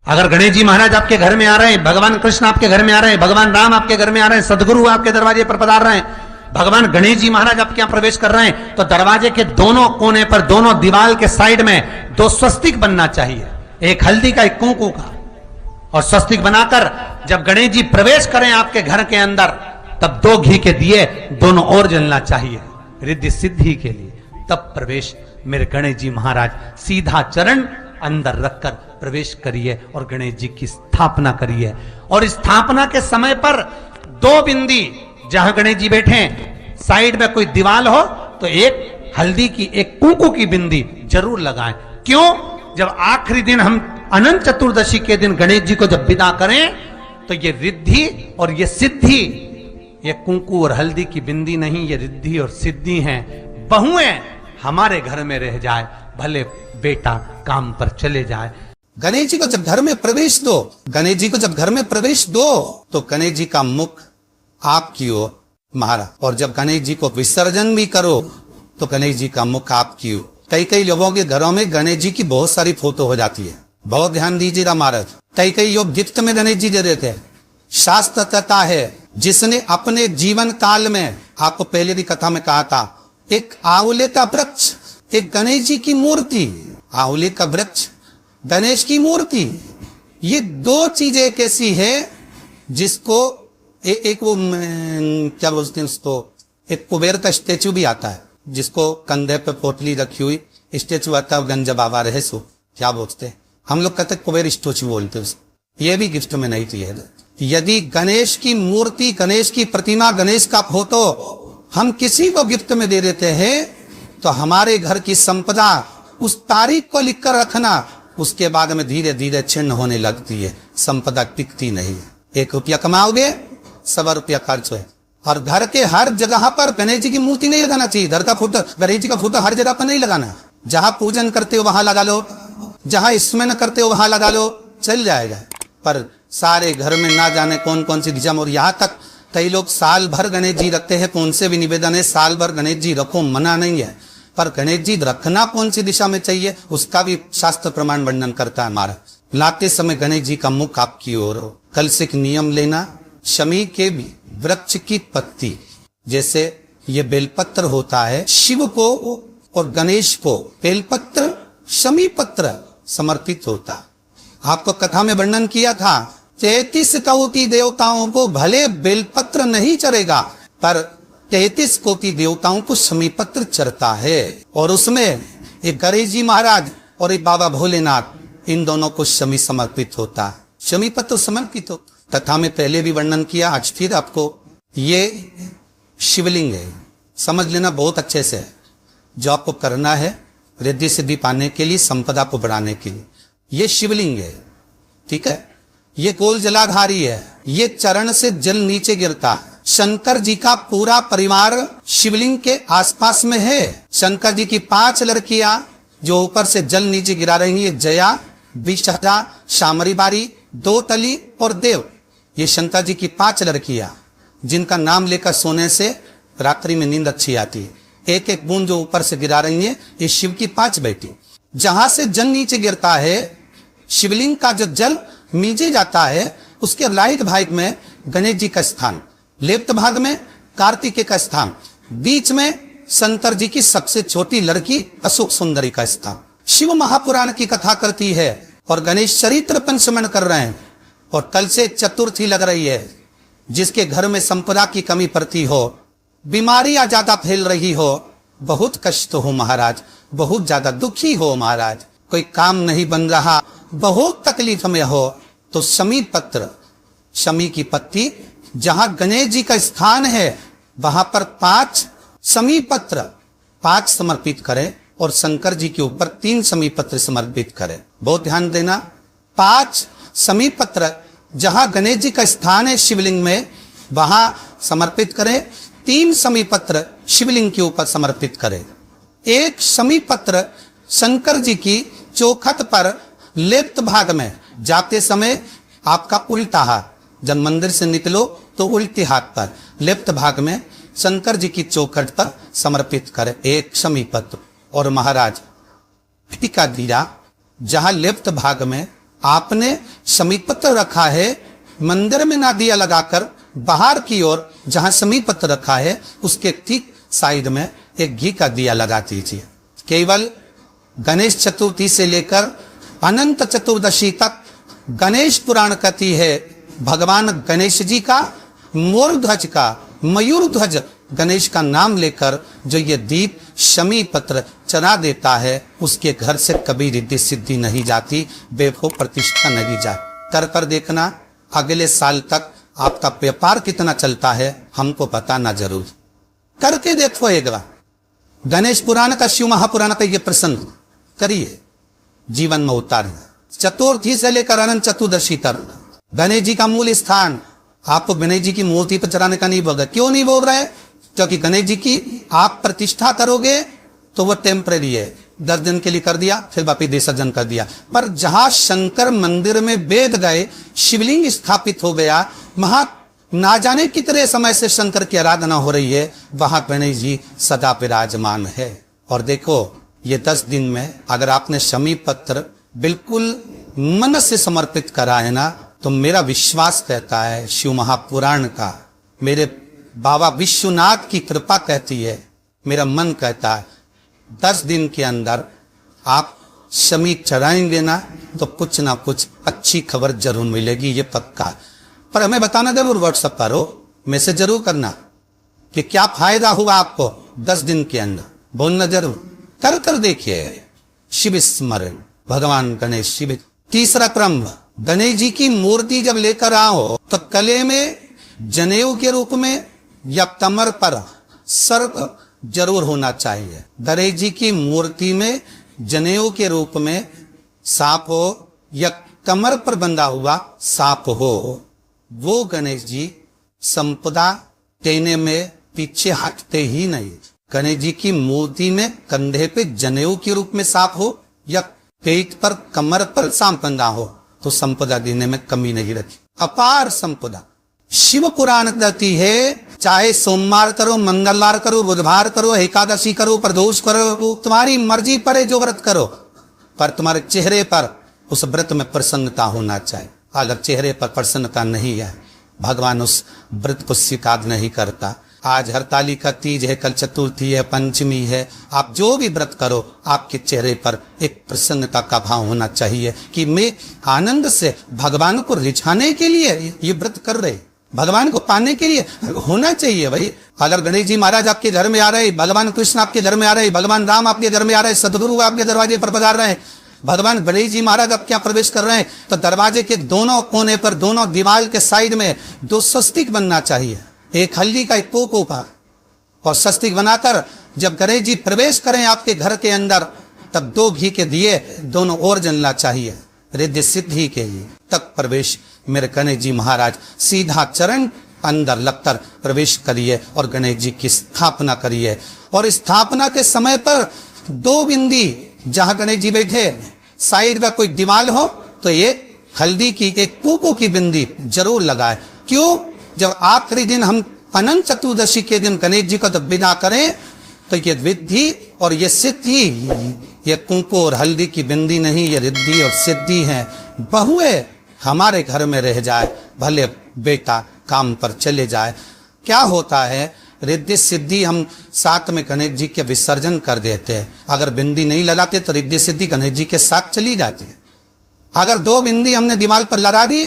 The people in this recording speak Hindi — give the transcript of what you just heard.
अगर गणेश जी महाराज आपके घर में आ रहे हैं, भगवान कृष्ण आपके घर में आ रहे हैं, भगवान राम आपके घर में आ रहे हैं, सदगुरु आपके दरवाजे पर पधार रहे हैं, भगवान गणेश जी महाराज आपके यहां प्रवेश कर रहे हैं, तो दरवाजे के दोनों कोने पर, दोनों दीवार के साइड में 2 स्वस्तिक बनना चाहिए, एक हल्दी का, एक कुंकू का। और स्वस्तिक बनाकर जब गणेश जी प्रवेश करें आपके घर के अंदर, तब 2 घी के दिए दोनों ओर जलना चाहिए रिद्धि सिद्धि के लिए। तब प्रवेश मेरे गणेश जी महाराज, सीधा चरण अंदर रखकर प्रवेश करिए और गणेश जी की स्थापना करिए। और स्थापना के समय पर 2 बिंदी, जहां गणेश जी बैठे साइड में कोई दीवार हो तो एक हल्दी की, एक कुंकू की बिंदी जरूर लगाएं। क्यों? जब आखिरी दिन हम अनंत चतुर्दशी के दिन गणेश जी को जब विदा करें, तो ये रिद्धि और ये सिद्धि, ये कुंकू और हल्दी की बिंदी नहीं, ये रिद्धि और सिद्धि हैं। बहुएं हमारे घर में रह जाए, भले बेटा काम पर चले जाए। गणेश जी को जब घर में प्रवेश दो, गणेश जी को जब घर में प्रवेश दो, तो गणेश जी का मुख आपकी ओर मारा। और जब गणेश जी को विसर्जन भी करो, तो गणेश जी का मुख आपकी ओर। कई लोगों के घरों में गणेश जी की बहुत सारी फोटो हो जाती है, बहुत ध्यान दीजिएगा महाराज। कई लोग गिफ्ट में गणेश जी दे देते हैं। शास्त्र कहता है, जिसने अपने जीवन काल में, आपको पहले की कथा में कहा था, एक आंवले का वृक्ष, एक गणेश जी की मूर्ति, आंवले का वृक्ष, गणेश की मूर्ति, ये 2 चीजें एक ऐसी है जिसको एक वो क्या बोलते हैं उसको, एक कुबेर का स्टेचू भी आता है, जिसको कंधे पे पोटली रखी हुई स्टेचू आता है, गंज बाबा रहे सो क्या बोलते हैं, हम लोग कहते कुबेर स्टेचू बोलते हैं। ये भी गिफ्ट में नहीं चाहिए। यदि गणेश की मूर्ति, गणेश की प्रतिमा, गणेश का फोटो हम किसी को गिफ्ट में दे देते हैं, तो हमारे घर की संपदा उस तारीख को लिखकर रखना, उसके बाद में धीरे धीरे छिन्न होने लगती है, संपदा टिकती नहीं है। 1 रुपया कमाओगे, 100 रुपया खर्च है। और घर के हर जगह पर गणेश जी की मूर्ति नहीं लगाना चाहिए। घर का फोटो, गणेश जी का फोटो हर जगह पर नहीं लगाना। जहां पूजन करते हो वहां लगा लो, जहां स्मरण करते हो वहां लगा लो, चल जाएगा। पर सारे घर में ना जाने कौन कौन सी दिशा में, और यहाँ तक कई लोग साल भर गणेश जी रखते हैं। कौन से भी निवेदन है, साल भर गणेश जी रखो, मना नहीं है, पर गणेश जी रखना कौन सी दिशा में चाहिए, उसका भी शास्त्र प्रमाण वर्णन करता है हमारा। लाते समय गणेश जी का मुख आपकी ओर हो। कल से एक नियम लेना, शमी के भी वृक्ष की पत्ती, जैसे ये बेलपत्र होता है, शिव को और गणेश को बेलपत्र, शमी पत्र समर्पित होता। आपको कथा में वर्णन किया था, 33 कोटि देवताओं को भले बेलपत्र नहीं चढ़ेगा, पर 33 कोटि देवताओं को शमी पत्र चढ़ता है। और उसमें एक गणेश जी महाराज और एक बाबा भोलेनाथ, इन दोनों को शमी समर्पित होता है। शमी पत्र समर्पित हो। कथा में पहले भी वर्णन किया, आज फिर आपको, ये शिवलिंग है, समझ लेना बहुत अच्छे से। जो आपको करना है रिद्धि सिद्धि पाने के लिए, संपदा को बढ़ाने के लिए, ये शिवलिंग है, ठीक है। ये गोल जलाधारी है, ये चरण से जल नीचे गिरता है। शंकर जी का पूरा परिवार शिवलिंग के आसपास में है। शंकर जी की 5 लड़कियां जो ऊपर से जल नीचे गिरा रही है, जया, विषहरा, शामरी बारी, 2 तली और देव। ये शंकर जी की 5 लड़कियां, जिनका नाम लेकर सोने से रात्रि में नींद अच्छी आती है। एक एक बूंद जो ऊपर से गिरा रही है, ये शिव की 5 बेटी। जहां से जल नीचे गिरता है, शिवलिंग का जो जल नीचे जाता है, उसके राइट भाग में गणेश जी का स्थान, लेफ्ट भाग में कार्तिकेय का स्थान, बीच में शंकर जी की सबसे छोटी लड़की अशोक सुंदरी का स्थान। शिव महापुराण की कथा करती है और गणेश चरित्र पंचमन कर रहे हैं। और कल से चतुर्थी लग रही है। जिसके घर में संपदा की कमी पड़ती हो, बीमारियां ज्यादा फैल रही हो, बहुत कष्ट हो महाराज, बहुत ज्यादा दुखी हो महाराज, कोई काम नहीं बन रहा, बहुत तकलीफ में हो, तो शमी पत्र, शमी की पत्ती, जहां गणेश जी का स्थान है वहां पर 5 शमी पत्र 5 समर्पित करें और शंकर जी के ऊपर 3 शमी पत्र समर्पित करें। बहुत ध्यान देना, 5 शमी पत्र जहां गणेश जी का स्थान है शिवलिंग में, वहां समर्पित करें। 3 शमी पत्र शिवलिंग के ऊपर समर्पित करें। 1 शमी पत्र शंकर जी की चौखट पर लेफ्ट भाग में, जाते समय आपका उल्टा हाथ, जब मंदिर से निकलो तो उल्टे हाथ पर लेफ्ट भाग में शंकर जी की चौखट पर समर्पित करें 1 शमी पत्र। और महाराज टीका दिया, जहां लेफ्ट भाग में आपने शमी पत्र रखा है, मंदिर में ना दिया लगाकर बाहर की ओर जहां शमी पत्र रखा है उसके ठीक साइड में एक घी का दिया लगा दीजिए। केवल गणेश चतुर्थी से लेकर अनंत चतुर्दशी तक गणेश पुराण कथी है भगवान गणेश जी का, मोर ध्वज का, मयूर ध्वज गणेश का नाम लेकर जो ये दीप शमी पत्र चढ़ा देता है उसके घर से कभी रिद्धि सिद्धि नहीं जाती, वैभव प्रतिष्ठा नहीं जाती। कर देखना अगले साल तक आपका व्यापार कितना चलता है हमको बताना जरूर, करके देखो एक बार। गणेश पुराण का, शिव महापुराण का ये प्रसंग करिए, जीवन में उतारिए। चतुर्थी से लेकर अनंत चतुर्दशी तक गणेश जी का मूल स्थान आपको गणेश जी की मूर्ति पर चढ़ाने का नहीं बोल रहे। क्यों नहीं बोल रहे? क्योंकि गणेश जी की आप प्रतिष्ठा करोगे तो वो टेम्परेरी है, 10 दिन के लिए कर दिया फिर वापिस विसर्जन कर दिया। पर जहां शंकर मंदिर में वेद गए, शिवलिंग स्थापित हो गया, वहां ना जाने कितने समय से शंकर की आराधना हो रही है, वहां गणेश जी सदा विराजमान है। और देखो ये 10 दिन में अगर आपने शमी पत्र बिल्कुल मन से समर्पित करा है ना, तो मेरा विश्वास कहता है, शिव महापुराण का, मेरे बाबा विश्वनाथ की कृपा कहती है, मेरा मन कहता है 10 दिन के अंदर आप शमी चढ़ाएंगे ना तो कुछ ना कुछ अच्छी खबर जरूर मिलेगी, ये पक्का। पर हमें बताना जरूर, व्हाट्सएप पर हो, मैसेज जरूर करना कि क्या फायदा हुआ आपको 10 दिन के अंदर, बोलना जरूर। कर देखिए शिव स्मरण, भगवान गणेश शिव। तीसरा क्रम, गणेश जी की मूर्ति जब लेकर आओ तो गले में जनेऊ के रूप में या कमर पर सर्प जरूर होना चाहिए। गणेश जी की मूर्ति में जनेऊ के रूप में सांप हो या कमर पर बंधा हुआ सांप हो, वो गणेश जी संपदा देने में पीछे हटते ही नहीं। गणेश जी की मूर्ति में कंधे पे जनेऊ के रूप में सांप हो या पेट पर, कमर पर सांप बंधा हो तो संपदा देने में कमी नहीं रखी, अपार संपदा। शिव पुराण कहती है चाहे सोमवार करो, मंगलवार करो, बुधवार करो, एकादशी करो, प्रदोष करो, तुम्हारी मर्जी पर है जो व्रत करो, पर तुम्हारे चेहरे पर उस व्रत में प्रसन्नता होना चाहिए। अगर चेहरे पर प्रसन्नता नहीं है, भगवान उस व्रत को स्वीकार नहीं करता। आज हरताली का तीज है, कल चतुर्थी है, पंचमी है, आप जो भी व्रत करो आपके चेहरे पर एक प्रसन्नता का भाव होना चाहिए कि मैं आनंद से भगवान को रिझाने के लिए ये व्रत कर रहे, भगवान को पाने के लिए होना चाहिए भाई। अगर गणेश जी महाराज आपके घर में आ रहे, भगवान कृष्ण आपके घर में आ रहे, भगवान राम आपके घर में आ रहे, सदगुरु आपके दरवाजे पर पधार रहे, भगवान गणेश जी महाराज आपके यहाँ प्रवेश कर रहे हैं, तो दरवाजे के दोनों कोने पर, दोनों दीवार के साइड में 2 स्वस्तिक बनना चाहिए, एक हल्दी का, एक पोको का, और स्वस्तिक बनाकर जब गणेश जी प्रवेश करें आपके घर के अंदर तब 2 घी के दिए दोनों ओर जलना चाहिए, रिद्धि सिद्धि के लिए। तक प्रवेश मेरे गणेश जी महाराज सीधा चरण अंदर लगकर प्रवेश करिए और गणेश जी की स्थापना करिए। और स्थापना के समय पर 2 बिंदी जहां गणेश जी बैठे साइड में कोई दीवार हो तो ये हल्दी की, एक पोको की बिंदी जरूर लगाए। क्यों? जब आखिरी दिन हम अनंत चतुर्दशी के दिन गणेश जी को विदा करें तो ये विद्धि और ये सिद्धि, ये कुंकू और हल्दी की बिंदी नहीं, ये रिद्धि और सिद्धि है। बहुए हमारे घर में रह जाए, भले बेटा काम पर चले जाए, क्या होता है रिद्धि सिद्धि हम साथ में गणेश जी के विसर्जन कर देते हैं। अगर बिंदी नहीं लगाते तो रिद्धि सिद्धि गणेश जी के साथ चली जाती है। अगर 2 बिंदी हमने दीवार पर लगा दी